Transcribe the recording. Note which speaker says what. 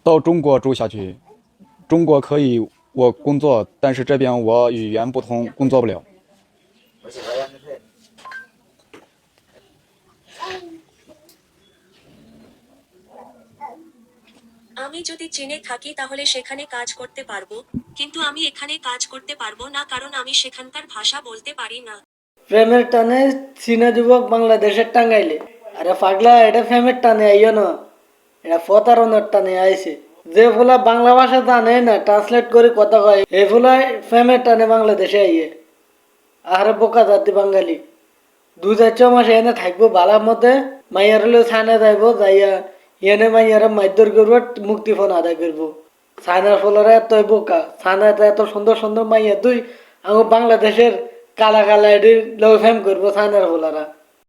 Speaker 1: 到中国住下去，中国可以我工作，但是这边我语言不通，工作不了。
Speaker 2: আমি যদি চীনে থাকি তাহলে সেখানে কাজ করতে পারবো, কিন্তু আমি এখানে কাজ করতে পারবো না কারণ আমি সেখানকার ভাষা বলতে পারি না।
Speaker 3: প্রেমের টানে চীনা যুবক বাংলাদেশের টাঙ্গাইলে। আরে পাগলা, এটা প্রেমের টানে আইও না, এটা প্রতারণার টানে আইছে। যে ফুলা বাংলা ভাষা জানে না, ট্রান্সলেট করে কথা কয়, এই ফুলাই প্রেমের টানে বাংলাদেশে আইয়ে। আরে বোকা জাতি বাঙালি, 2-4 মাস এনে থাকবো বালার মধ্যে, মাইয়ার হলেও ছানে যাইবো, যাইয়া এনে মাইয়ারা মারধর করবো, মুক্তিপণ আদায় করবো। ছানার ফলরা এতই বোকা, ছানা এত সুন্দর সুন্দর মাইয়া তুই আমার বাংলাদেশের কালা কালা এটি লোক ফেম করবো ছানার ফলারা।